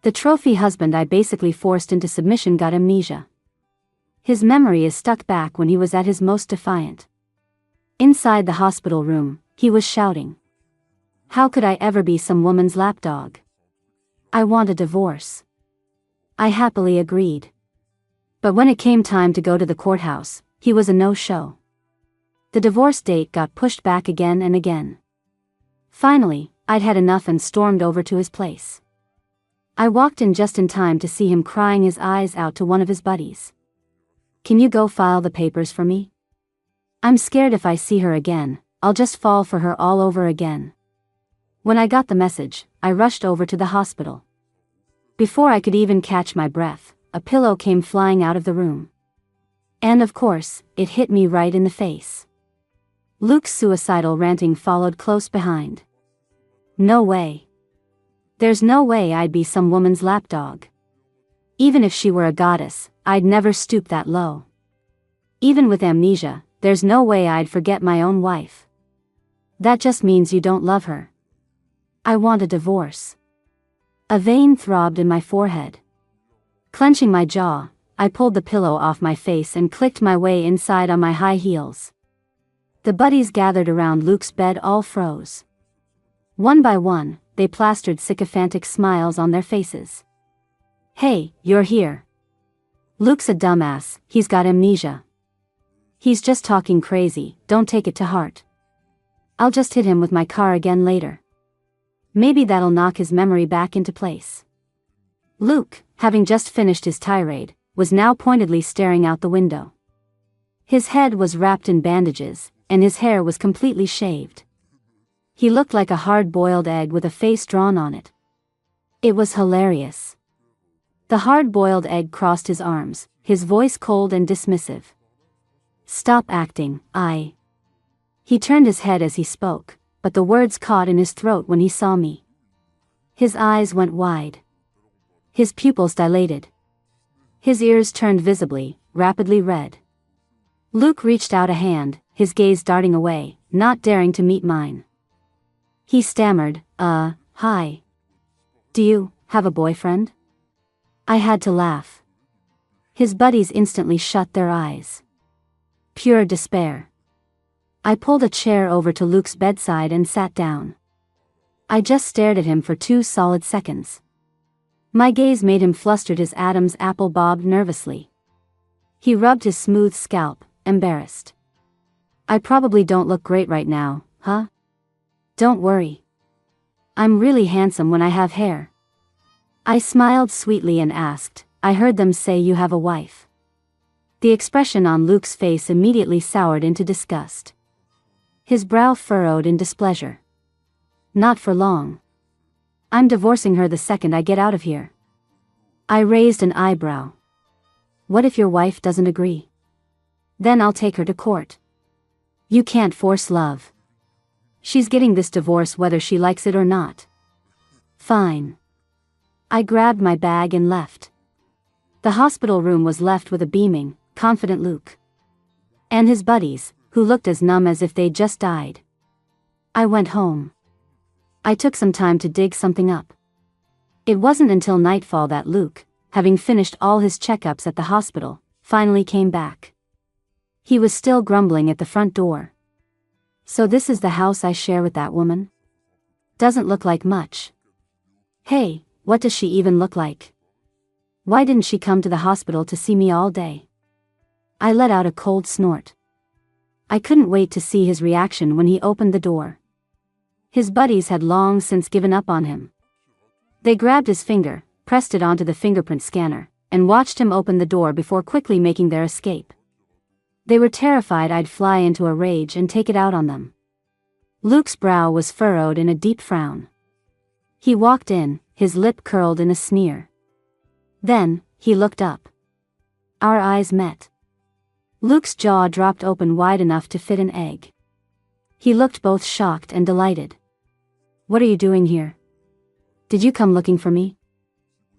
The trophy husband I basically forced into submission got amnesia. His memory is stuck back when he was at his most defiant. Inside the hospital room, he was shouting. How could I ever be some woman's lapdog? I want a divorce. I happily agreed. But when it came time to go to the courthouse, he was a no-show. The divorce date got pushed back again and again. Finally, I'd had enough and stormed over to his place. I walked in just in time to see him crying his eyes out to one of his buddies. Can you go file the papers for me? I'm scared if I see her again, I'll just fall for her all over again. When I got the message, I rushed over to the hospital. Before I could even catch my breath, a pillow came flying out of the room. And of course, it hit me right in the face. Luke's suicidal ranting followed close behind. No way. There's no way I'd be some woman's lapdog. Even if she were a goddess, I'd never stoop that low. Even with amnesia, there's no way I'd forget my own wife. That just means you don't love her. I want a divorce. A vein throbbed in my forehead. Clenching my jaw, I pulled the pillow off my face and clicked my way inside on my high heels. The buddies gathered around Luke's bed all froze. One by one, they plastered sycophantic smiles on their faces. Hey, you're here. Luke's a dumbass, he's got amnesia. He's just talking crazy, don't take it to heart. I'll just hit him with my car again later. Maybe that'll knock his memory back into place. Luke, having just finished his tirade, was now pointedly staring out the window. His head was wrapped in bandages, and his hair was completely shaved. He looked like a hard-boiled egg with a face drawn on it. It was hilarious. The hard-boiled egg crossed his arms, his voice cold and dismissive. Stop acting, He turned his head as he spoke, but the words caught in his throat when he saw me. His eyes went wide. His pupils dilated. His ears turned visibly, rapidly red. Luke reached out a hand, his gaze darting away, not daring to meet mine. He stammered, hi. Do you have a boyfriend? I had to laugh. His buddies instantly shut their eyes. Pure despair. I pulled a chair over to Luke's bedside and sat down. I just stared at him for 2 solid seconds. My gaze made him flustered, his Adam's apple bobbed nervously. He rubbed his smooth scalp, embarrassed. I probably don't look great right now, huh? Don't worry. I'm really handsome when I have hair. I smiled sweetly and asked, I heard them say you have a wife. The expression on Luke's face immediately soured into disgust. His brow furrowed in displeasure. Not for long. I'm divorcing her the second I get out of here. I raised an eyebrow. What if your wife doesn't agree? Then I'll take her to court. You can't force love. She's getting this divorce whether she likes it or not. Fine. I grabbed my bag and left. The hospital room was left with a beaming, confident Luke. And his buddies, who looked as numb as if they'd just died. I went home. I took some time to dig something up. It wasn't until nightfall that Luke, having finished all his checkups at the hospital, finally came back. He was still grumbling at the front door. So this is the house I share with that woman? Doesn't look like much. Hey, what does she even look like? Why didn't she come to the hospital to see me all day? I let out a cold snort. I couldn't wait to see his reaction when he opened the door. His buddies had long since given up on him. They grabbed his finger, pressed it onto the fingerprint scanner, and watched him open the door before quickly making their escape. They were terrified I'd fly into a rage and take it out on them. Luke's brow was furrowed in a deep frown. He walked in, his lip curled in a sneer. Then, he looked up. Our eyes met. Luke's jaw dropped open wide enough to fit an egg. He looked both shocked and delighted. What are you doing here? Did you come looking for me?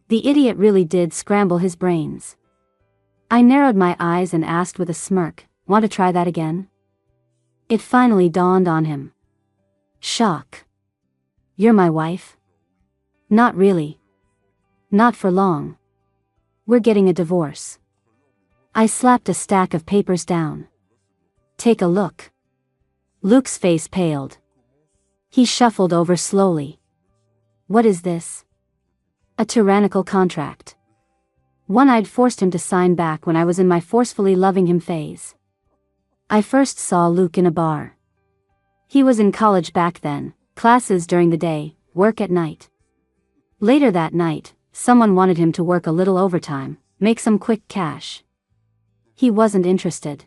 The idiot really did scramble his brains. I narrowed my eyes and asked with a smirk, want to try that again? It finally dawned on him. Shock. You're my wife? Not really. Not for long. We're getting a divorce. I slapped a stack of papers down. Take a look. Luke's face paled. He shuffled over slowly. What is this? A tyrannical contract. One I'd forced him to sign back when I was in my forcefully loving him phase. I first saw Luke in a bar. He was in college back then, classes during the day, work at night. Later that night, someone wanted him to work a little overtime, make some quick cash. He wasn't interested.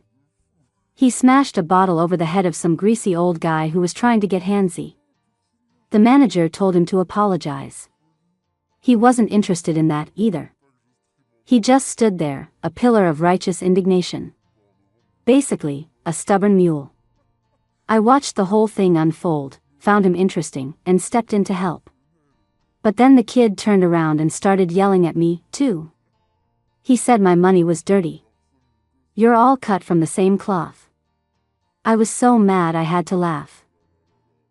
He smashed a bottle over the head of some greasy old guy who was trying to get handsy. The manager told him to apologize. He wasn't interested in that either. He just stood there, a pillar of righteous indignation. Basically, a stubborn mule. I watched the whole thing unfold, found him interesting, and stepped in to help. But then the kid turned around and started yelling at me, too. He said my money was dirty. You're all cut from the same cloth. I was so mad I had to laugh.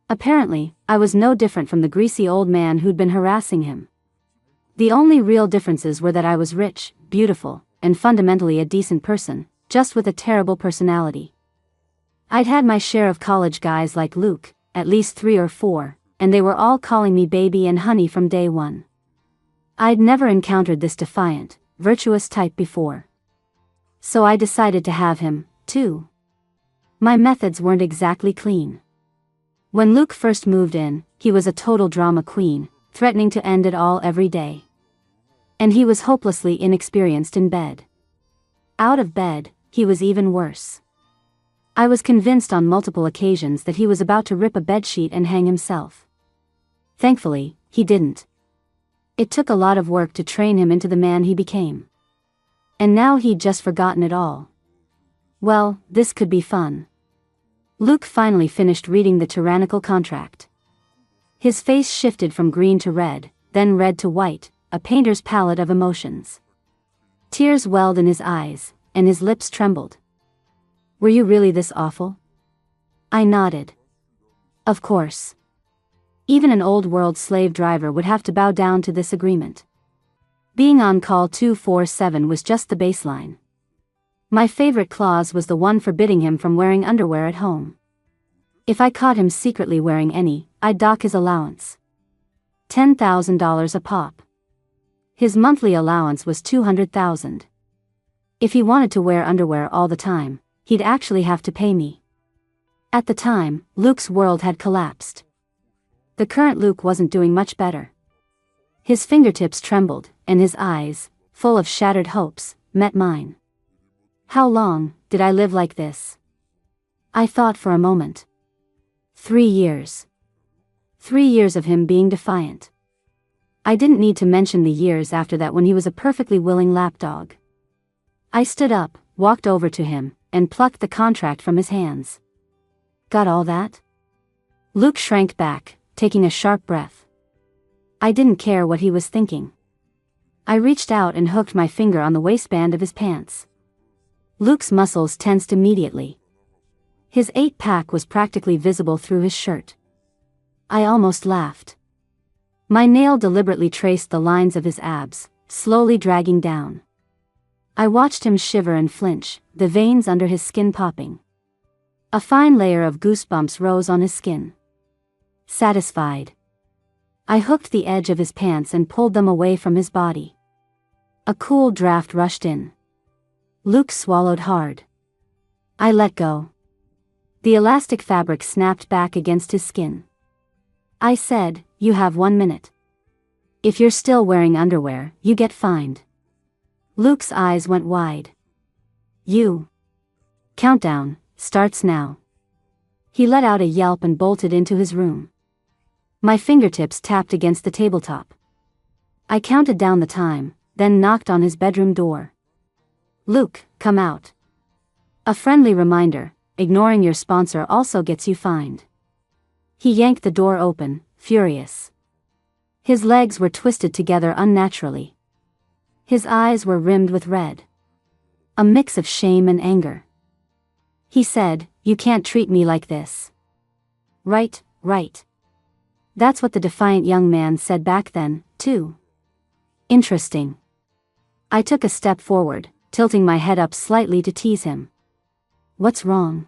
Apparently, I was no different from the greasy old man who'd been harassing him. The only real differences were that I was rich, beautiful, and fundamentally a decent person, just with a terrible personality. I'd had my share of college guys like Luke, at least 3 or 4, and they were all calling me baby and honey from day one. I'd never encountered this defiant, virtuous type before. So I decided to have him, too. My methods weren't exactly clean. When Luke first moved in, he was a total drama queen, threatening to end it all every day. And he was hopelessly inexperienced in bed. Out of bed, he was even worse. I was convinced on multiple occasions that he was about to rip a bedsheet and hang himself. Thankfully, he didn't. It took a lot of work to train him into the man he became. And now he'd just forgotten it all. Well, this could be fun. Luke finally finished reading the tyrannical contract. His face shifted from green to red, then red to white, a painter's palette of emotions. Tears welled in his eyes, and his lips trembled. Were you really this awful? I nodded. Of course. Even an old-world slave driver would have to bow down to this agreement. Being on call 24/7 was just the baseline. My favorite clause was the one forbidding him from wearing underwear at home. If I caught him secretly wearing any, I'd dock his allowance. $10,000 a pop. His monthly allowance was $200,000. If he wanted to wear underwear all the time, he'd actually have to pay me. At the time, Luke's world had collapsed. The current Luke wasn't doing much better. His fingertips trembled, and his eyes, full of shattered hopes, met mine. How long did I live like this? I thought for a moment. 3 years. 3 years of him being defiant. I didn't need to mention the years after that when he was a perfectly willing lapdog. I stood up, walked over to him, and plucked the contract from his hands. Got all that? Luke shrank back, taking a sharp breath. I didn't care what he was thinking. I reached out and hooked my finger on the waistband of his pants. Luke's muscles tensed immediately. His 8-pack was practically visible through his shirt. I almost laughed. My nail deliberately traced the lines of his abs, slowly dragging down. I watched him shiver and flinch, the veins under his skin popping. A fine layer of goosebumps rose on his skin. Satisfied. I hooked the edge of his pants and pulled them away from his body. A cool draft rushed in. Luke swallowed hard. I let go. The elastic fabric snapped back against his skin. I said, "You have 1 minute. If you're still wearing underwear, you get fined." Luke's eyes went wide. "You." "Countdown starts now." He let out a yelp and bolted into his room. My fingertips tapped against the tabletop. I counted down the time, then knocked on his bedroom door. "Luke, come out." A friendly reminder, ignoring your sponsor also gets you fined. He yanked the door open, furious. His legs were twisted together unnaturally. His eyes were rimmed with red. A mix of shame and anger. He said, "You can't treat me like this." Right. That's what the defiant young man said back then, too. Interesting. I took a step forward, tilting my head up slightly to tease him. What's wrong?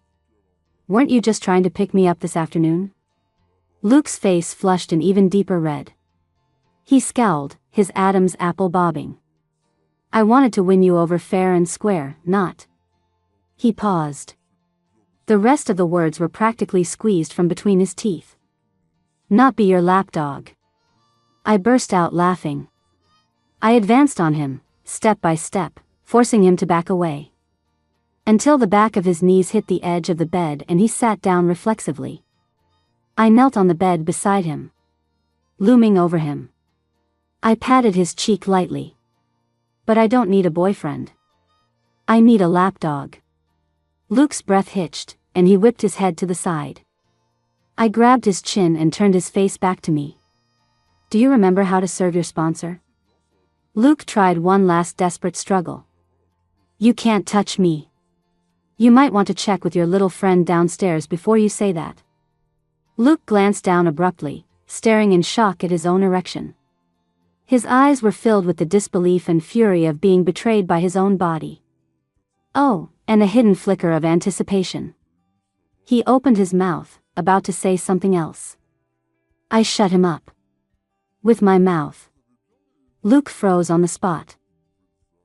Weren't you just trying to pick me up this afternoon? Luke's face flushed an even deeper red. He scowled, his Adam's apple bobbing. I wanted to win you over fair and square, not. He paused. The rest of the words were practically squeezed from between his teeth. Not be your lapdog. I burst out laughing. I advanced on him, step by step, forcing him to back away. Until the back of his knees hit the edge of the bed and he sat down reflexively. I knelt on the bed beside him, looming over him. I patted his cheek lightly. But I don't need a boyfriend. I need a lapdog. Luke's breath hitched, and he whipped his head to the side. I grabbed his chin and turned his face back to me. Do you remember how to serve your sponsor? Luke tried one last desperate struggle. You can't touch me. You might want to check with your little friend downstairs before you say that. Luke glanced down abruptly, staring in shock at his own erection. His eyes were filled with the disbelief and fury of being betrayed by his own body. Oh, and a hidden flicker of anticipation. He opened his mouth, about to say something else. I shut him up. With my mouth. Luke froze on the spot.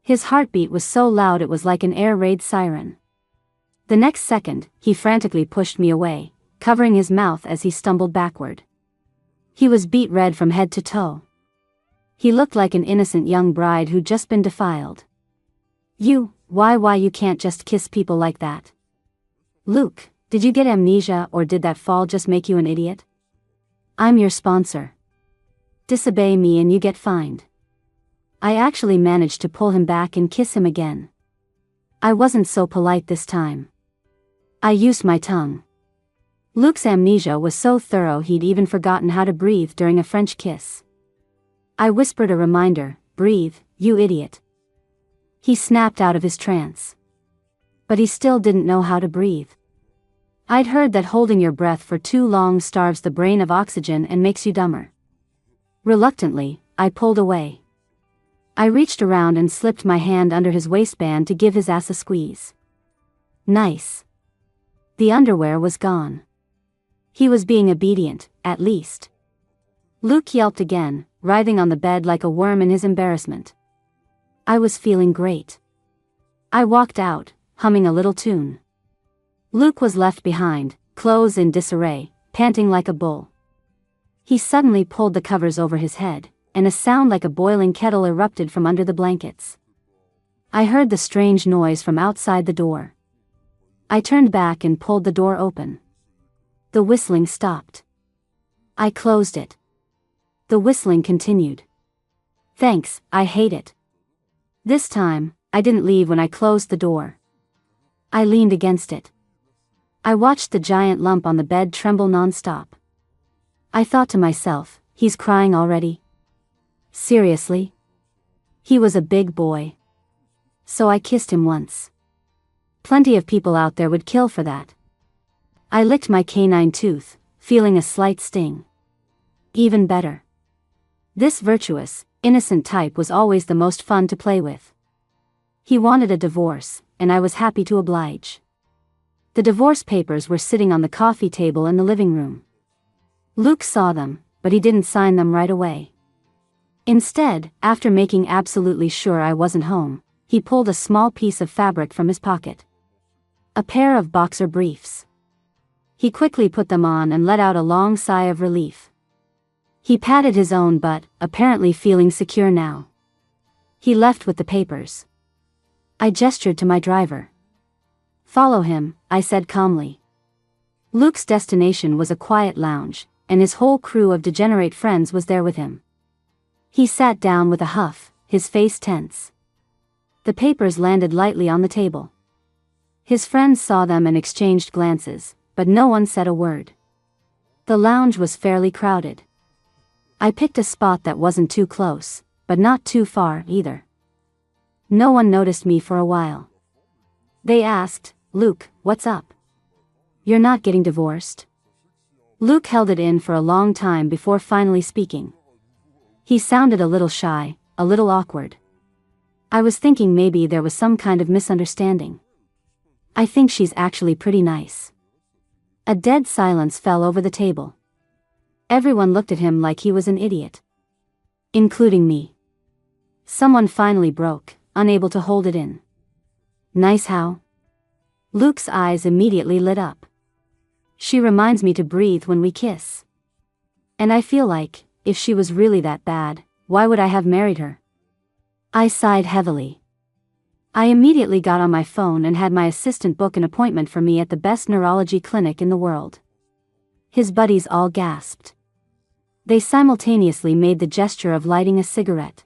His heartbeat was so loud it was like an air raid siren. The next second, he frantically pushed me away, covering his mouth as he stumbled backward. He was beet red from head to toe. He looked like an innocent young bride who'd just been defiled. Why you can't just kiss people like that? Luke, did you get amnesia or did that fall just make you an idiot? I'm your sponsor. Disobey me and you get fined. I actually managed to pull him back and kiss him again. I wasn't so polite this time. I used my tongue. Luke's amnesia was so thorough he'd even forgotten how to breathe during a French kiss. I whispered a reminder, breathe, you idiot. He snapped out of his trance. But he still didn't know how to breathe. I'd heard that holding your breath for too long starves the brain of oxygen and makes you dumber. Reluctantly, I pulled away. I reached around and slipped my hand under his waistband to give his ass a squeeze. Nice. The underwear was gone. He was being obedient, at least. Luke yelped again, writhing on the bed like a worm in his embarrassment. I was feeling great. I walked out, humming a little tune. Luke was left behind, clothes in disarray, panting like a bull. He suddenly pulled the covers over his head, and a sound like a boiling kettle erupted from under the blankets. I heard the strange noise from outside the door. I turned back and pulled the door open. The whistling stopped. I closed it. The whistling continued. Thanks, I hate it. This time, I didn't leave when I closed the door. I leaned against it. I watched the giant lump on the bed tremble non-stop. I thought to myself, he's crying already? Seriously? He was a big boy. So I kissed him once. Plenty of people out there would kill for that. I licked my canine tooth, feeling a slight sting. Even better. This virtuous, innocent type was always the most fun to play with. He wanted a divorce, and I was happy to oblige. The divorce papers were sitting on the coffee table in the living room. Luke saw them, but he didn't sign them right away. Instead, after making absolutely sure I wasn't home, he pulled a small piece of fabric from his pocket. A pair of boxer briefs. He quickly put them on and let out a long sigh of relief. He patted his own butt, apparently feeling secure now. He left with the papers. I gestured to my driver. Follow him, I said calmly. Luke's destination was a quiet lounge, and his whole crew of degenerate friends was there with him. He sat down with a huff, his face tense. The papers landed lightly on the table. His friends saw them and exchanged glances, but no one said a word. The lounge was fairly crowded. I picked a spot that wasn't too close, but not too far either. No one noticed me for a while. They asked, Luke, what's up? You're not getting divorced? Luke held it in for a long time before finally speaking. He sounded a little shy, a little awkward. I was thinking maybe there was some kind of misunderstanding. I think she's actually pretty nice. A dead silence fell over the table. Everyone looked at him like he was an idiot. Including me. Someone finally broke, unable to hold it in. Nice how? Luke's eyes immediately lit up. She reminds me to breathe when we kiss. And I feel like, if she was really that bad, why would I have married her? I sighed heavily. I immediately got on my phone and had my assistant book an appointment for me at the best neurology clinic in the world. His buddies all gasped. They simultaneously made the gesture of lighting a cigarette.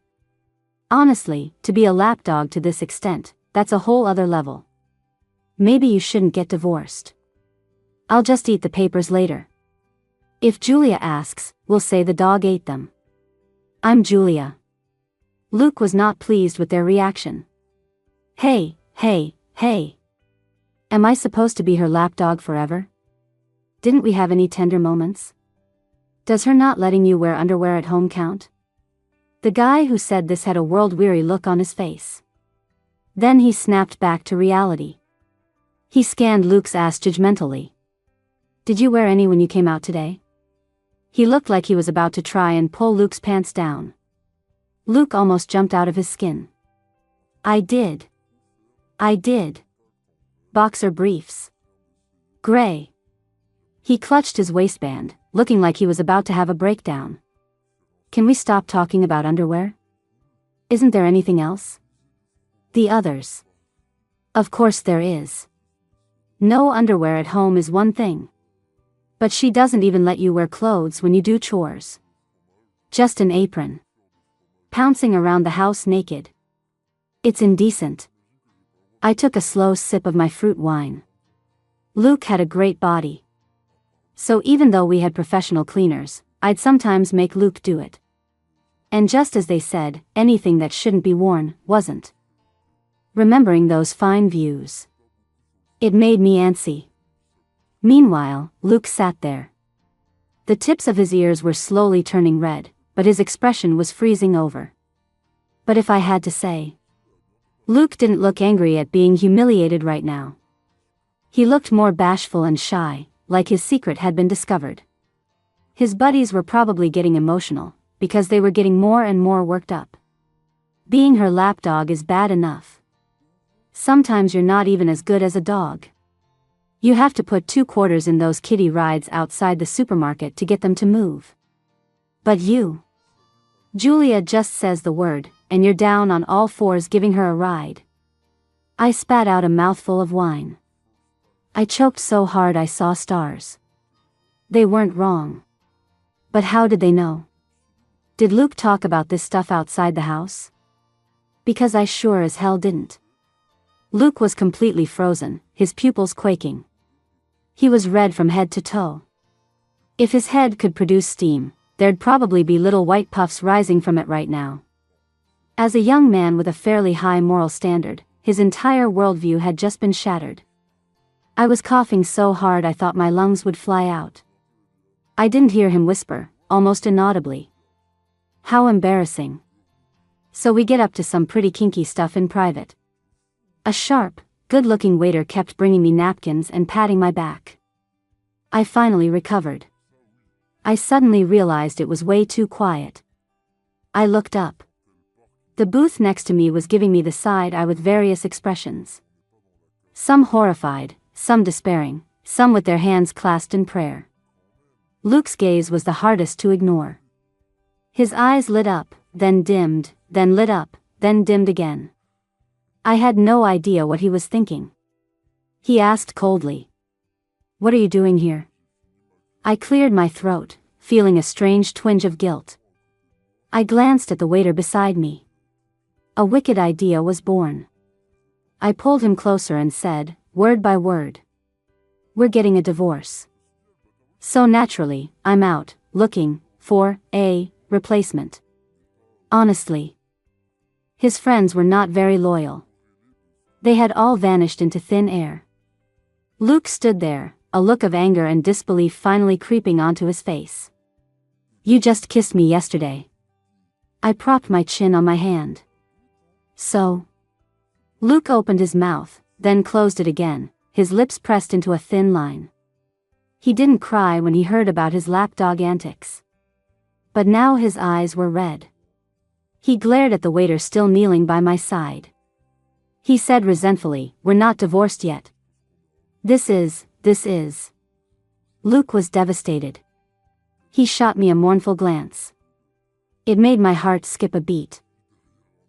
Honestly, to be a lapdog to this extent, that's a whole other level. Maybe you shouldn't get divorced. I'll just eat the papers later. If Julia asks, we'll say the dog ate them. I'm Julia. Luke was not pleased with their reaction. Hey. Am I supposed to be her lapdog forever? Didn't we have any tender moments? Does her not letting you wear underwear at home count? The guy who said this had a world-weary look on his face. Then he snapped back to reality. He scanned Luke's ass judgmentally. Did you wear any when you came out today? He looked like he was about to try and pull Luke's pants down. Luke almost jumped out of his skin. I did. Boxer briefs. Gray. He clutched his waistband, looking like he was about to have a breakdown. Can we stop talking about underwear? Isn't there anything else? The others. Of course there is. No underwear at home is one thing. But she doesn't even let you wear clothes when you do chores. Just an apron. Pouncing around the house naked. It's indecent. I took a slow sip of my fruit wine. Luke had a great body. So even though we had professional cleaners, I'd sometimes make Luke do it. And just as they said, anything that shouldn't be worn, wasn't. Remembering those fine views. It made me antsy. Meanwhile, Luke sat there. The tips of his ears were slowly turning red, but his expression was freezing over. But if I had to say, Luke didn't look angry at being humiliated right now. He looked more bashful and shy, like his secret had been discovered. His buddies were probably getting emotional, because they were getting more and more worked up. Being her lapdog is bad enough. Sometimes you're not even as good as a dog. You have to put 2 quarters in those kiddie rides outside the supermarket to get them to move. But you. Julia just says the word, and you're down on all fours giving her a ride. I spat out a mouthful of wine. I choked so hard I saw stars. They weren't wrong. But how did they know? Did Luke talk about this stuff outside the house? Because I sure as hell didn't. Luke was completely frozen, his pupils quaking. He was red from head to toe. If his head could produce steam, there'd probably be little white puffs rising from it right now. As a young man with a fairly high moral standard, his entire worldview had just been shattered. I was coughing so hard I thought my lungs would fly out. I didn't hear him whisper, almost inaudibly. How embarrassing. So we get up to some pretty kinky stuff in private. A sharp, good-looking waiter kept bringing me napkins and patting my back. I finally recovered. I suddenly realized it was way too quiet. I looked up. The booth next to me was giving me the side eye with various expressions. Some horrified, some despairing, some with their hands clasped in prayer. Luke's gaze was the hardest to ignore. His eyes lit up, then dimmed, then lit up, then dimmed again. I had no idea what he was thinking. He asked coldly, "What are you doing here?" I cleared my throat, feeling a strange twinge of guilt. I glanced at the waiter beside me. A wicked idea was born. I pulled him closer and said, word by word, "We're getting a divorce." So naturally, I'm out, looking for a replacement. Honestly. His friends were not very loyal. They had all vanished into thin air. Luke stood there, a look of anger and disbelief finally creeping onto his face. "You just kissed me yesterday." I propped my chin on my hand. So? Luke opened his mouth, then closed it again, his lips pressed into a thin line. He didn't cry when he heard about his lapdog antics. But now his eyes were red. He glared at the waiter still kneeling by my side. He said resentfully, "We're not divorced yet." This is. Luke was devastated. He shot me a mournful glance. It made my heart skip a beat.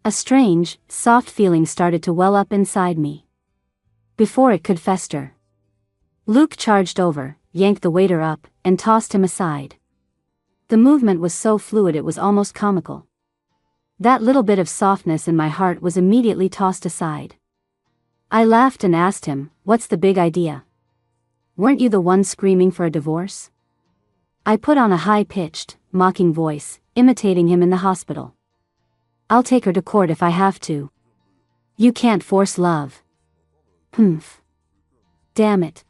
A strange, soft feeling started to well up inside me. Before it could fester, Luke charged over, yanked the waiter up, and tossed him aside. The movement was so fluid it was almost comical. That little bit of softness in my heart was immediately tossed aside. I laughed and asked him, "What's the big idea? Weren't you the one screaming for a divorce?" I put on a high-pitched, mocking voice, imitating him in the hospital. "I'll take her to court if I have to. You can't force love." Humph. Damn it.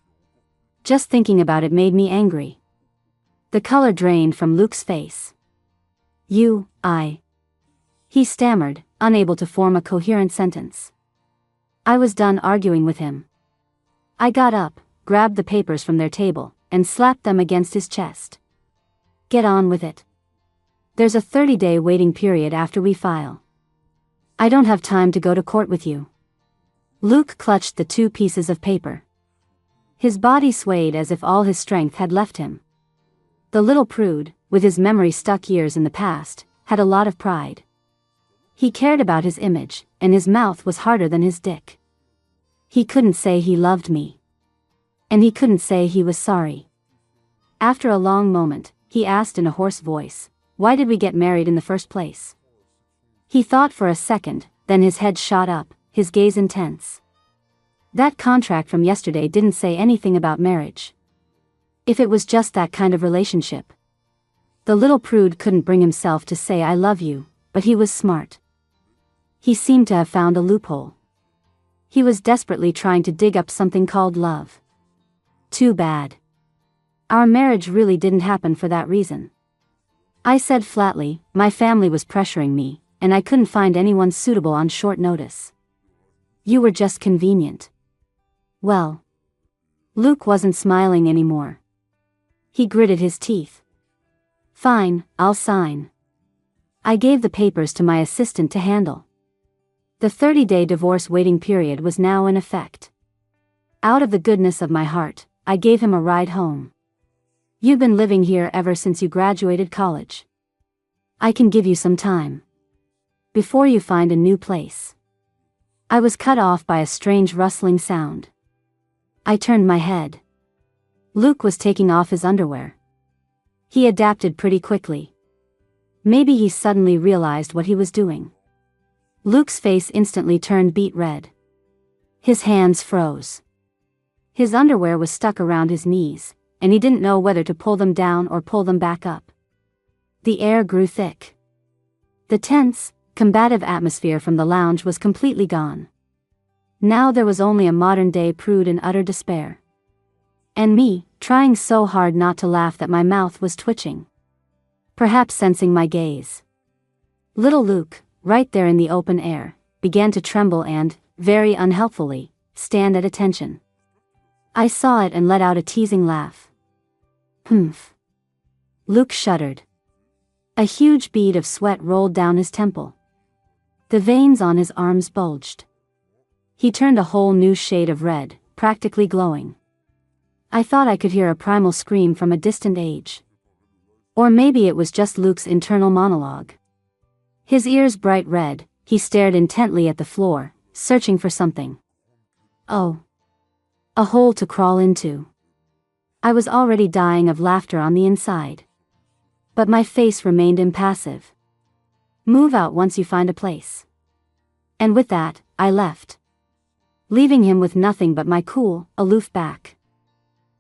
Just thinking about it made me angry. The color drained from Luke's face. He stammered, unable to form a coherent sentence. I was done arguing with him. I got up, grabbed the papers from their table, and slapped them against his chest. "Get on with it. There's a 30-day waiting period after we file. I don't have time to go to court with you." Luke clutched the 2 pieces of paper. His body swayed as if all his strength had left him. The little prude, with his memory stuck years in the past, had a lot of pride. He cared about his image, and his mouth was harder than his dick. He couldn't say he loved me. And he couldn't say he was sorry. After a long moment, he asked in a hoarse voice, "Why did we get married in the first place?" He thought for a second, then his head shot up, his gaze intense. That contract from yesterday didn't say anything about marriage. If it was just that kind of relationship. The little prude couldn't bring himself to say "I love you," but he was smart. He seemed to have found a loophole. He was desperately trying to dig up something called love. Too bad. Our marriage really didn't happen for that reason. I said flatly, my family was pressuring me, and I couldn't find anyone suitable on short notice. You were just convenient. Well. Luke wasn't smiling anymore. He gritted his teeth. Fine, I'll sign. I gave the papers to my assistant to handle. The 30-day divorce waiting period was now in effect. Out of the goodness of my heart, I gave him a ride home. You've been living here ever since you graduated college. I can give you some time. Before you find a new place. I was cut off by a strange rustling sound. I turned my head. Luke was taking off his underwear. He adapted pretty quickly. Maybe he suddenly realized what he was doing. Luke's face instantly turned beet red. His hands froze. His underwear was stuck around his knees, and he didn't know whether to pull them down or pull them back up. The air grew thick. The tense, combative atmosphere from the lounge was completely gone. Now there was only a modern-day prude in utter despair. And me, trying so hard not to laugh that my mouth was twitching. Perhaps sensing my gaze. Little Luke, right there in the open air, began to tremble and, very unhelpfully, stand at attention. I saw it and let out a teasing laugh. Humph. Luke shuddered. A huge bead of sweat rolled down his temple. The veins on his arms bulged. He turned a whole new shade of red, practically glowing. I thought I could hear a primal scream from a distant age. Or maybe it was just Luke's internal monologue. His ears bright red, he stared intently at the floor, searching for something. Oh. A hole to crawl into. I was already dying of laughter on the inside. But my face remained impassive. Move out once you find a place. And with that, I left. Leaving him with nothing but my cool, aloof back.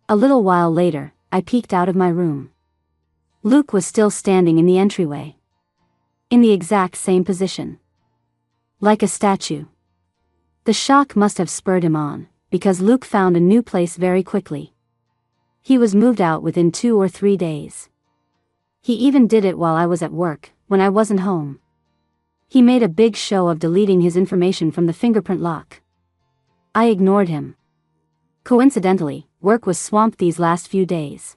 A little while later, I peeked out of my room. Luke was still standing in the entryway. In the exact same position. Like a statue. The shock must have spurred him on, because Luke found a new place very quickly. He was moved out within 2 or 3 days. He even did it while I was at work, when I wasn't home. He made a big show of deleting his information from the fingerprint lock. I ignored him. Coincidentally, work was swamped these last few days.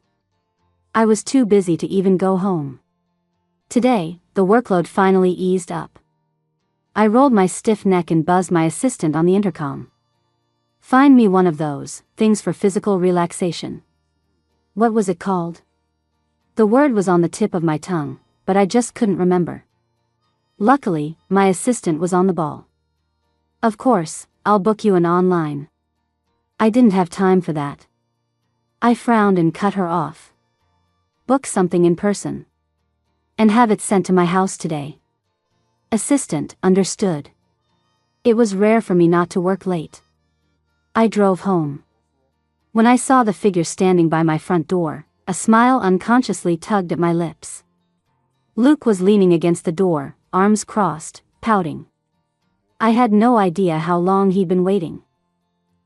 I was too busy to even go home. Today, the workload finally eased up. I rolled my stiff neck and buzzed my assistant on the intercom. Find me one of those things for physical relaxation. What was it called? The word was on the tip of my tongue, but I just couldn't remember. Luckily, my assistant was on the ball. Of course, I'll book you an online. I didn't have time for that. I frowned and cut her off. Book something in person. And have it sent to my house today. Assistant understood. It was rare for me not to work late. I drove home. When I saw the figure standing by my front door, a smile unconsciously tugged at my lips. Luke was leaning against the door, arms crossed, pouting. I had no idea how long he'd been waiting.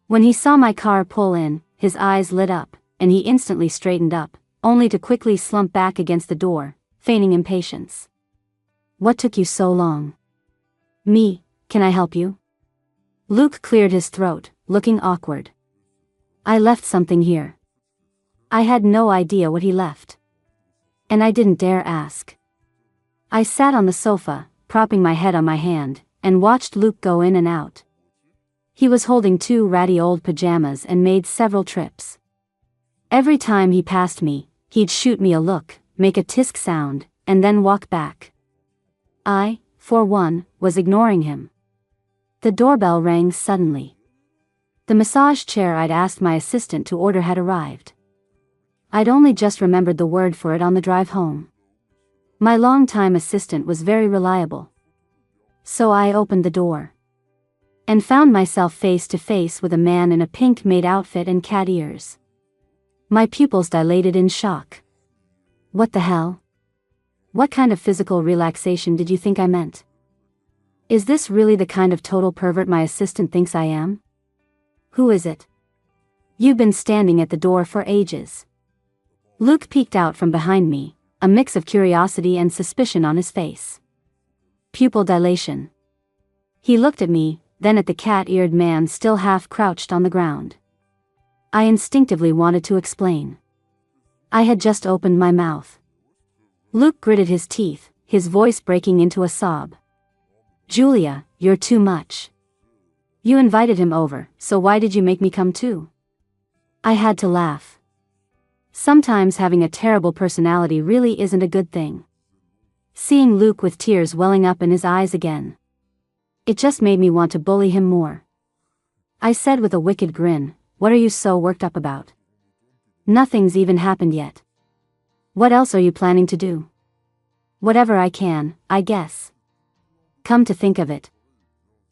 When he saw my car pull in, his eyes lit up, and he instantly straightened up, only to quickly slump back against the door, feigning impatience. What took you so long? Me, can I help you? Luke cleared his throat, looking awkward. I left something here. I had no idea what he left. And I didn't dare ask. I sat on the sofa, propping my head on my hand, and watched Luke go in and out. He was holding 2 ratty old pajamas and made several trips. Every time he passed me, he'd shoot me a look, make a tisk sound, and then walk back. I, for one, was ignoring him. The doorbell rang suddenly. The massage chair I'd asked my assistant to order had arrived. I'd only just remembered the word for it on the drive home. My longtime assistant was very reliable. So I opened the door. And found myself face to face with a man in a pink maid outfit and cat ears. My pupils dilated in shock. What the hell? What kind of physical relaxation did you think I meant? Is this really the kind of total pervert my assistant thinks I am? Who is it? You've been standing at the door for ages. Luke peeked out from behind me, a mix of curiosity and suspicion on his face. Pupil dilation. He looked at me, then at the cat-eared man still half crouched on the ground. I instinctively wanted to explain. I had just opened my mouth. Luke gritted his teeth, his voice breaking into a sob. Julia, you're too much. You invited him over, so why did you make me come too? I had to laugh. Sometimes having a terrible personality really isn't a good thing. Seeing Luke with tears welling up in his eyes again. It just made me want to bully him more. I said with a wicked grin, what are you so worked up about? Nothing's even happened yet. What else are you planning to do? Whatever I can, I guess. Come to think of it.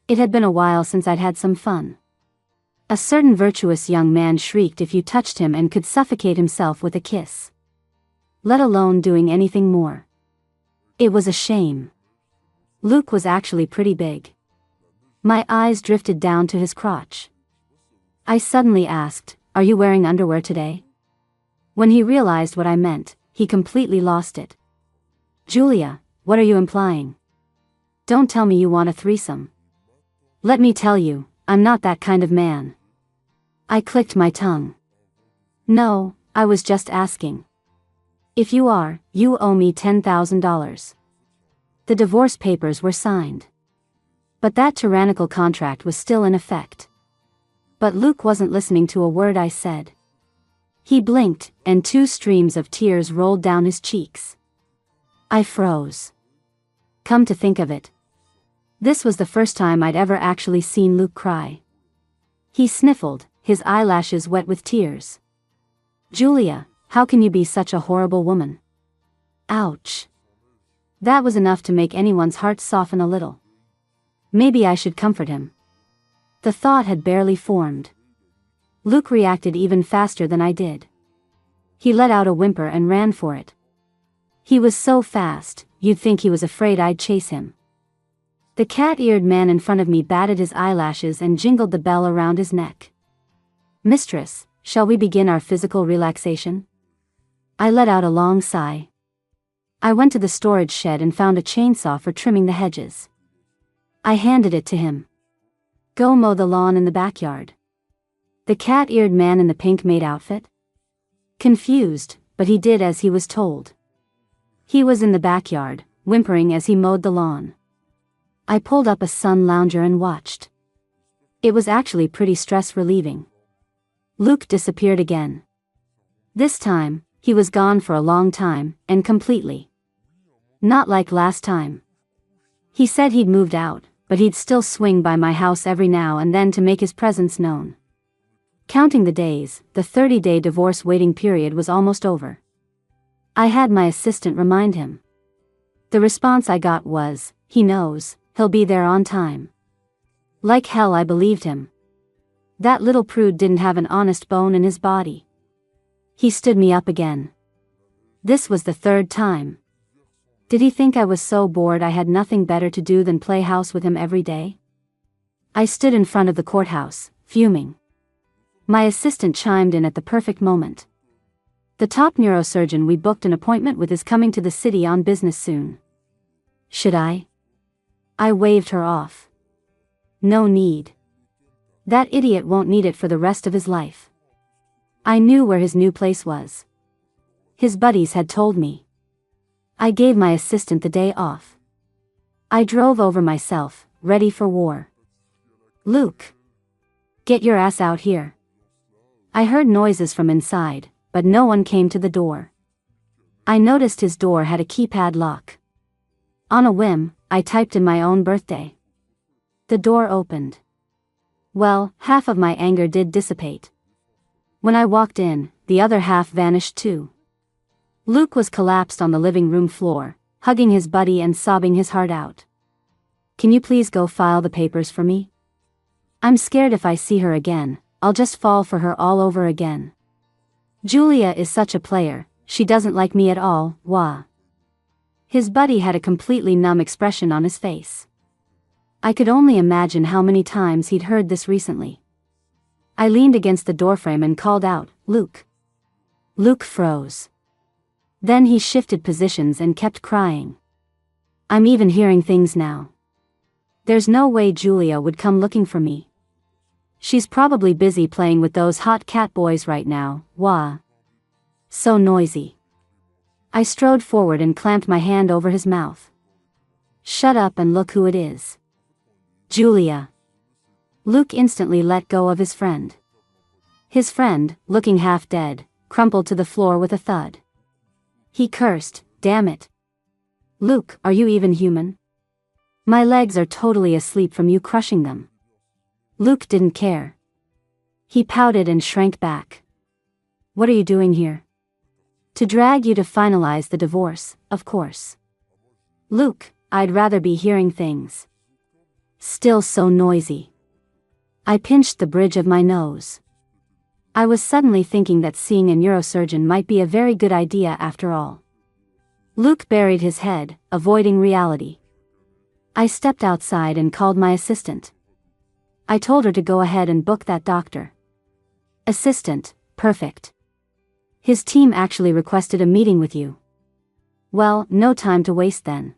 It had been a while since I'd had some fun. A certain virtuous young man shrieked if you touched him and could suffocate himself with a kiss. Let alone doing anything more. It was a shame. Luke was actually pretty big. My eyes drifted down to his crotch. I suddenly asked, are you wearing underwear today? When he realized what I meant, he completely lost it. Julia, what are you implying? Don't tell me you want a threesome. Let me tell you, I'm not that kind of man. I clicked my tongue. No, I was just asking. If you are, you owe me $10,000. The divorce papers were signed. But that tyrannical contract was still in effect. But Luke wasn't listening to a word I said. He blinked, and 2 streams of tears rolled down his cheeks. I froze. Come to think of it. This was the first time I'd ever actually seen Luke cry. He sniffled, his eyelashes wet with tears. Julia, how can you be such a horrible woman? Ouch. That was enough to make anyone's heart soften a little. Maybe I should comfort him. The thought had barely formed. Luke reacted even faster than I did. He let out a whimper and ran for it. He was so fast, you'd think he was afraid I'd chase him. The cat-eared man in front of me batted his eyelashes and jingled the bell around his neck. Mistress, shall we begin our physical relaxation? I let out a long sigh. I went to the storage shed and found a chainsaw for trimming the hedges. I handed it to him. Go mow the lawn in the backyard. The cat-eared man in the pink maid outfit? Confused, but he did as he was told. He was in the backyard, whimpering as he mowed the lawn. I pulled up a sun lounger and watched. It was actually pretty stress-relieving. Luke disappeared again. This time, he was gone for a long time, and completely. Not like last time. He said he'd moved out, but he'd still swing by my house every now and then to make his presence known. Counting the days, the 30-day divorce waiting period was almost over. I had my assistant remind him. The response I got was, he knows, he'll be there on time. Like hell I believed him. That little prude didn't have an honest bone in his body. He stood me up again. This was the third time. Did he think I was so bored I had nothing better to do than play house with him every day? I stood in front of the courthouse, fuming. My assistant chimed in at the perfect moment. The top neurosurgeon we booked an appointment with is coming to the city on business soon. Should I? I waved her off. No need. That idiot won't need it for the rest of his life. I knew where his new place was. His buddies had told me. I gave my assistant the day off. I drove over myself, ready for war. Luke! Get your ass out here. I heard noises from inside, but no one came to the door. I noticed his door had a keypad lock. On a whim, I typed in my own birthday. The door opened. Well, half of my anger did dissipate. When I walked in, the other half vanished too. Luke was collapsed on the living room floor, hugging his buddy and sobbing his heart out. Can you please go file the papers for me? I'm scared if I see her again, I'll just fall for her all over again. Julia is such a player, she doesn't like me at all, wah. His buddy had a completely numb expression on his face. I could only imagine how many times he'd heard this recently. I leaned against the doorframe and called out, Luke. Luke froze. Then he shifted positions and kept crying. I'm even hearing things now. There's no way Julia would come looking for me. She's probably busy playing with those hot cat boys right now, wah. So noisy. I strode forward and clamped my hand over his mouth. Shut up and look who it is. Julia. Luke instantly let go of his friend. His friend, looking half dead, crumpled to the floor with a thud. He cursed, damn it. Luke, are you even human? My legs are totally asleep from you crushing them. Luke didn't care. He pouted and shrank back. What are you doing here? To drag you to finalize the divorce, of course. Luke, I'd rather be hearing things. Still so noisy. I pinched the bridge of my nose. I was suddenly thinking that seeing a neurosurgeon might be a very good idea after all. Luke buried his head, avoiding reality. I stepped outside and called my assistant. I told her to go ahead and book that doctor. Assistant, perfect. His team actually requested a meeting with you. Well, no time to waste then.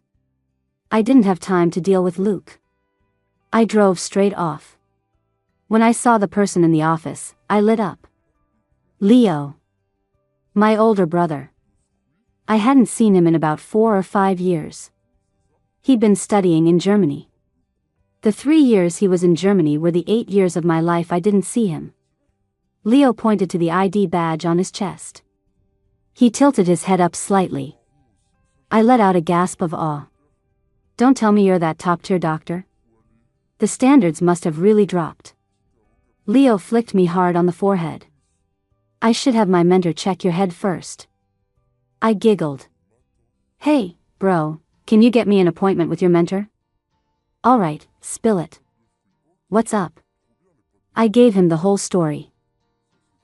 I didn't have time to deal with Luke. I drove straight off. When I saw the person in the office, I lit up. Leo. My older brother. I hadn't seen him in about 4 or 5 years. He'd been studying in Germany. The 3 years he was in Germany were the 8 years of my life I didn't see him. Leo pointed to the ID badge on his chest. He tilted his head up slightly. I let out a gasp of awe. Don't tell me you're that top-tier doctor. The standards must have really dropped. Leo flicked me hard on the forehead. I should have my mentor check your head first. I giggled. Hey, bro, can you get me an appointment with your mentor? Alright, spill it. What's up? I gave him the whole story.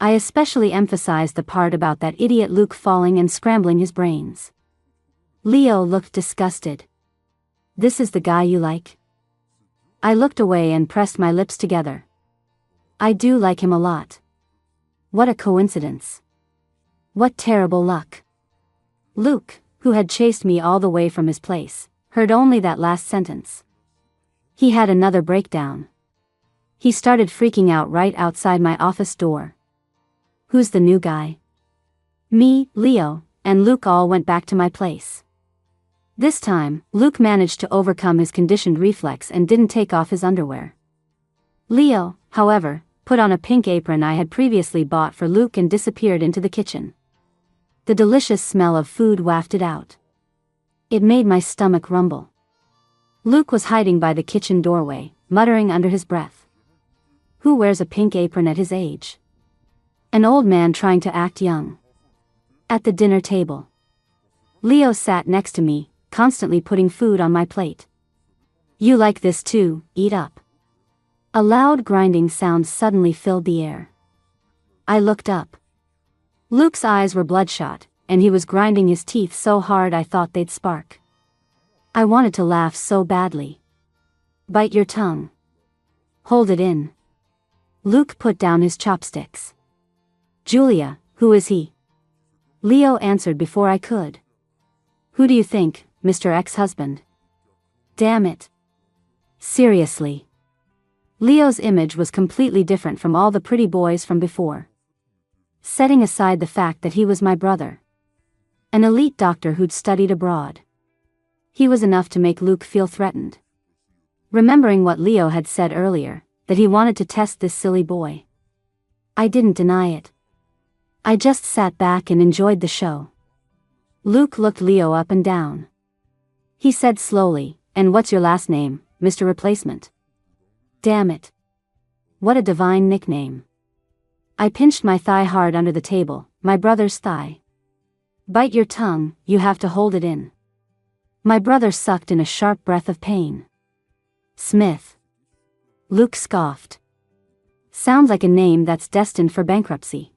I especially emphasized the part about that idiot Luke falling and scrambling his brains. Leo looked disgusted. This is the guy you like? I looked away and pressed my lips together. I do like him a lot. What a coincidence. What terrible luck. Luke, who had chased me all the way from his place, heard only that last sentence. He had another breakdown. He started freaking out right outside my office door. Who's the new guy? Me, Leo, and Luke all went back to my place. This time, Luke managed to overcome his conditioned reflex and didn't take off his underwear. Leo, however, put on a pink apron I had previously bought for Luke and disappeared into the kitchen. The delicious smell of food wafted out. It made my stomach rumble. Luke was hiding by the kitchen doorway, muttering under his breath. Who wears a pink apron at his age? An old man trying to act young. At the dinner table, Leo sat next to me, constantly putting food on my plate. You like this too, eat up. A loud grinding sound suddenly filled the air. I looked up. Luke's eyes were bloodshot, and he was grinding his teeth so hard I thought they'd spark. I wanted to laugh so badly. Bite your tongue. Hold it in. Luke put down his chopsticks. Julia, who is he? Leo answered before I could. Who do you think, Mr. Ex-husband? Damn it. Seriously. Leo's image was completely different from all the pretty boys from before. Setting aside the fact that he was my brother. An elite doctor who'd studied abroad. He was enough to make Luke feel threatened. Remembering what Leo had said earlier, that he wanted to test this silly boy. I didn't deny it. I just sat back and enjoyed the show. Luke looked Leo up and down. He said slowly, and what's your last name, Mr. Replacement? Damn it. What a divine nickname. I pinched my thigh hard under the table, my brother's thigh. Bite your tongue, you have to hold it in. My brother sucked in a sharp breath of pain. Smith. Luke scoffed. Sounds like a name that's destined for bankruptcy.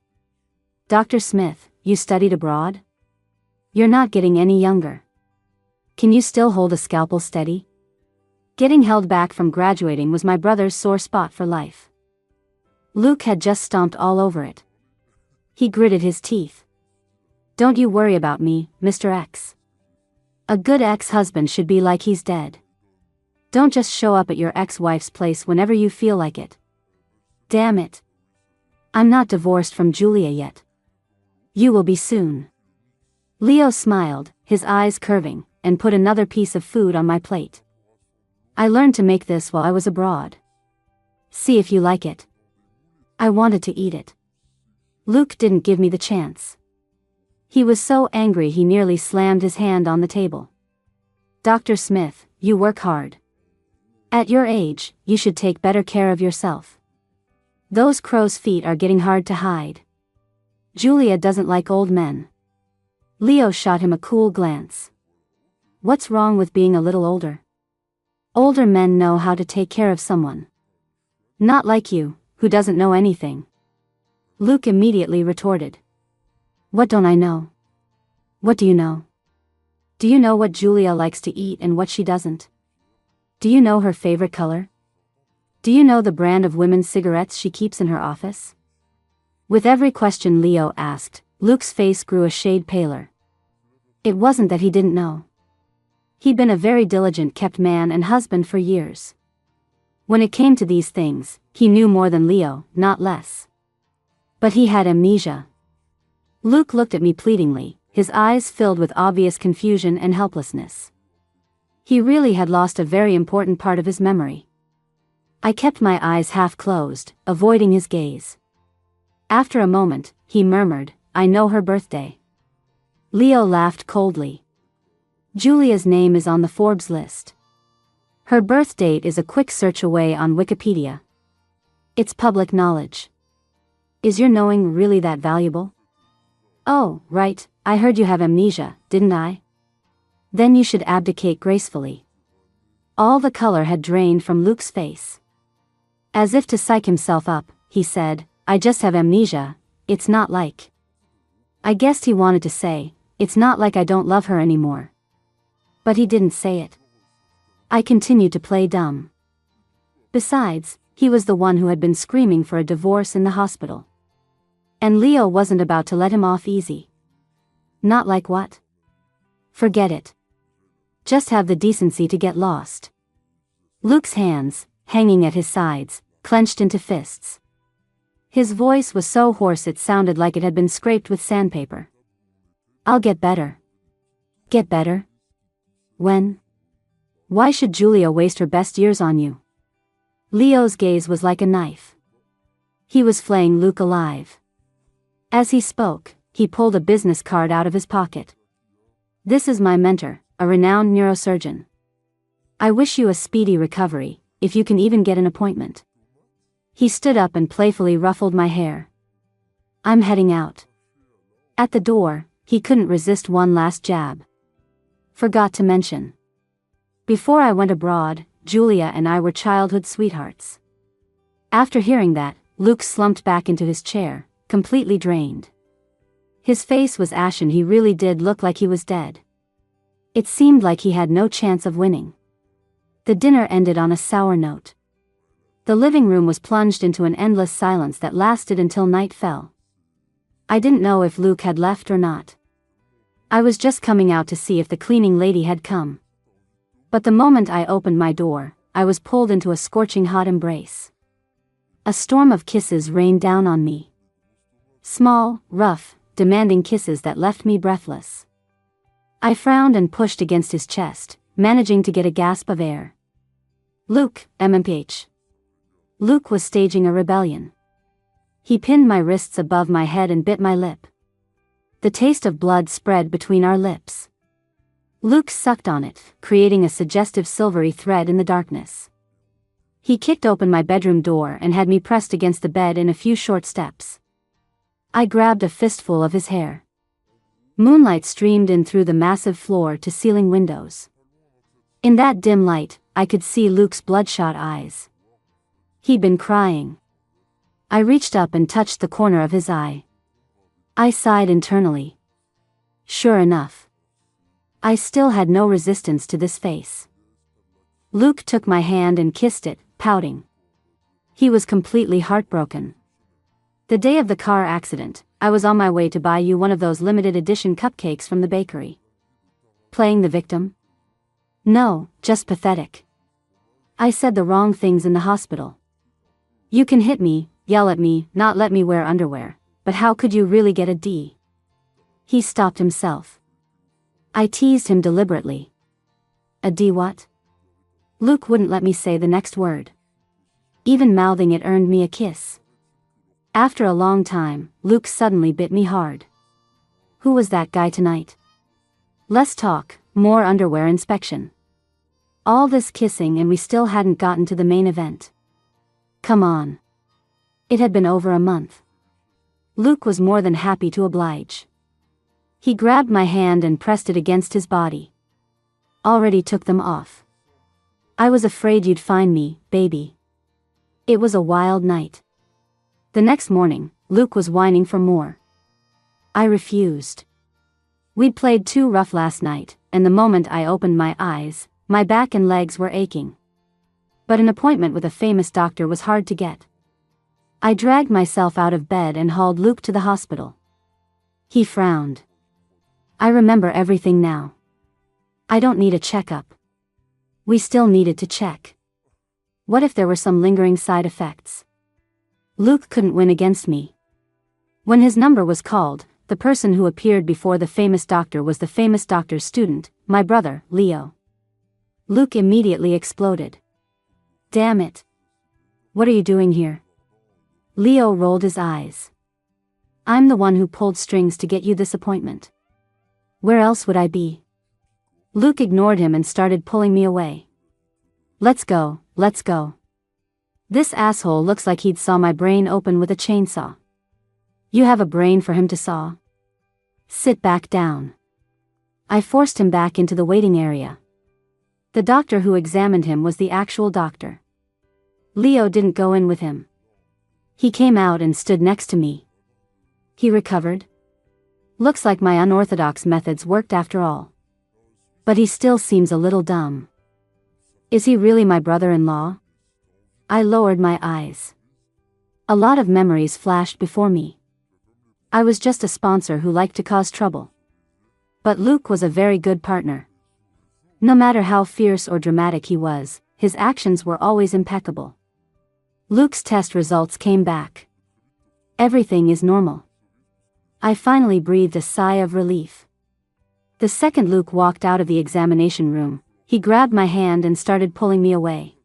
Dr. Smith, you studied abroad? You're not getting any younger. Can you still hold a scalpel steady? Getting held back from graduating was my brother's sore spot for life. Luke had just stomped all over it. He gritted his teeth. Don't you worry about me, Mr. X. A good ex-husband should be like he's dead. Don't just show up at your ex-wife's place whenever you feel like it. Damn it. I'm not divorced from Julia yet. You will be soon. Leo smiled, his eyes curving, and put another piece of food on my plate. I learned to make this while I was abroad. See if you like it. I wanted to eat it. Luke didn't give me the chance. He was so angry he nearly slammed his hand on the table. Dr. Smith, you work hard. At your age, you should take better care of yourself. Those crow's feet are getting hard to hide. Julia doesn't like old men. Leo shot him a cool glance. What's wrong with being a little older? Older men know how to take care of someone. Not like you, who doesn't know anything. Luke immediately retorted. What don't I know? What do you know? Do you know what Julia likes to eat and what she doesn't? Do you know her favorite color? Do you know the brand of women's cigarettes she keeps in her office? With every question Leo asked, Luke's face grew a shade paler. It wasn't that he didn't know. He'd been a very diligent kept man and husband for years. When it came to these things, he knew more than Leo, not less. But he had amnesia. Luke looked at me pleadingly, his eyes filled with obvious confusion and helplessness. He really had lost a very important part of his memory. I kept my eyes half closed, avoiding his gaze. After a moment, he murmured, I know her birthday. Leo laughed coldly. Julia's name is on the Forbes list. Her birth date is a quick search away on Wikipedia. It's public knowledge. Is your knowing really that valuable? Oh, right, I heard you have amnesia, didn't I? Then you should abdicate gracefully. All the color had drained from Luke's face. As if to psych himself up, he said, I just have amnesia, it's not like. I guessed he wanted to say, it's not like I don't love her anymore. But he didn't say it. I continued to play dumb. Besides, he was the one who had been screaming for a divorce in the hospital. And Leo wasn't about to let him off easy. Not like what? Forget it. Just have the decency to get lost. Luke's hands, hanging at his sides, clenched into fists. His voice was so hoarse it sounded like it had been scraped with sandpaper. I'll get better. Get better? When? Why should Julia waste her best years on you? Leo's gaze was like a knife. He was flaying Luke alive. As he spoke, he pulled a business card out of his pocket. This is my mentor, a renowned neurosurgeon. I wish you a speedy recovery, if you can even get an appointment. He stood up and playfully ruffled my hair. I'm heading out. At the door, he couldn't resist one last jab. Forgot to mention. Before I went abroad, Julia and I were childhood sweethearts. After hearing that, Luke slumped back into his chair, completely drained. His face was ashen. He really did look like he was dead. It seemed like he had no chance of winning. The dinner ended on a sour note. The living room was plunged into an endless silence that lasted until night fell. I didn't know if Luke had left or not. I was just coming out to see if the cleaning lady had come. But the moment I opened my door, I was pulled into a scorching hot embrace. A storm of kisses rained down on me. Small, rough, demanding kisses that left me breathless. I frowned and pushed against his chest, managing to get a gasp of air. Luke, MMPH. Luke was staging a rebellion. He pinned my wrists above my head and bit my lip. The taste of blood spread between our lips. Luke sucked on it, creating a suggestive silvery thread in the darkness. He kicked open my bedroom door and had me pressed against the bed in a few short steps. I grabbed a fistful of his hair. Moonlight streamed in through the massive floor-to-ceiling windows. In that dim light, I could see Luke's bloodshot eyes. He'd been crying. I reached up and touched the corner of his eye. I sighed internally. Sure enough. I still had no resistance to this face. Luke took my hand and kissed it, pouting. He was completely heartbroken. The day of the car accident, I was on my way to buy you one of those limited edition cupcakes from the bakery. Playing the victim? No, just pathetic. I said the wrong things in the hospital. You can hit me, yell at me, not let me wear underwear, but how could you really get a D? He stopped himself. I teased him deliberately. A D what? Luke wouldn't let me say the next word. Even mouthing it earned me a kiss. After a long time, Luke suddenly bit me hard. Who was that guy tonight? Less talk, more underwear inspection. All this kissing and we still hadn't gotten to the main event. Come on. It had been over a month. Luke was more than happy to oblige. He grabbed my hand and pressed it against his body. Already took them off. I was afraid you'd find me, baby. It was a wild night. The next morning, Luke was whining for more. I refused. We'd played too rough last night, and the moment I opened my eyes, my back and legs were aching. But an appointment with a famous doctor was hard to get. I dragged myself out of bed and hauled Luke to the hospital. He frowned. I remember everything now. I don't need a checkup. We still needed to check. What if there were some lingering side effects? Luke couldn't win against me. When his number was called, the person who appeared before the famous doctor was the famous doctor's student, my brother, Leo. Luke immediately exploded. Damn it. What are you doing here? Leo rolled his eyes. I'm the one who pulled strings to get you this appointment. Where else would I be? Luke ignored him and started pulling me away. Let's go, let's go. This asshole looks like he'd saw my brain open with a chainsaw. You have a brain for him to saw? Sit back down. I forced him back into the waiting area. The doctor who examined him was the actual doctor. Leo didn't go in with him. He came out and stood next to me. He recovered? Looks like my unorthodox methods worked after all. But he still seems a little dumb. Is he really my brother-in-law? I lowered my eyes. A lot of memories flashed before me. I was just a sponsor who liked to cause trouble. But Luke was a very good partner. No matter how fierce or dramatic he was, his actions were always impeccable. Luke's test results came back. Everything is normal. I finally breathed a sigh of relief. The second Luke walked out of the examination room, he grabbed my hand and started pulling me away.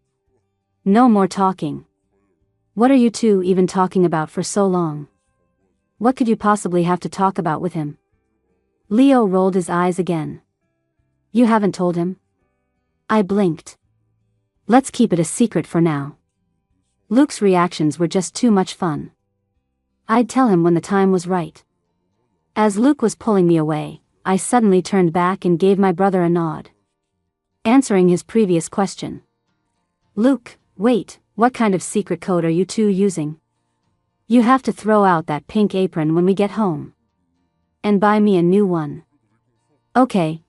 No more talking. What are you two even talking about for so long? What could you possibly have to talk about with him? Leo rolled his eyes again. You haven't told him? I blinked. Let's keep it a secret for now. Luke's reactions were just too much fun. I'd tell him when the time was right. As Luke was pulling me away, I suddenly turned back and gave my brother a nod. Answering his previous question. Luke, wait, what kind of secret code are you two using? You have to throw out that pink apron when we get home. And buy me a new one. Okay,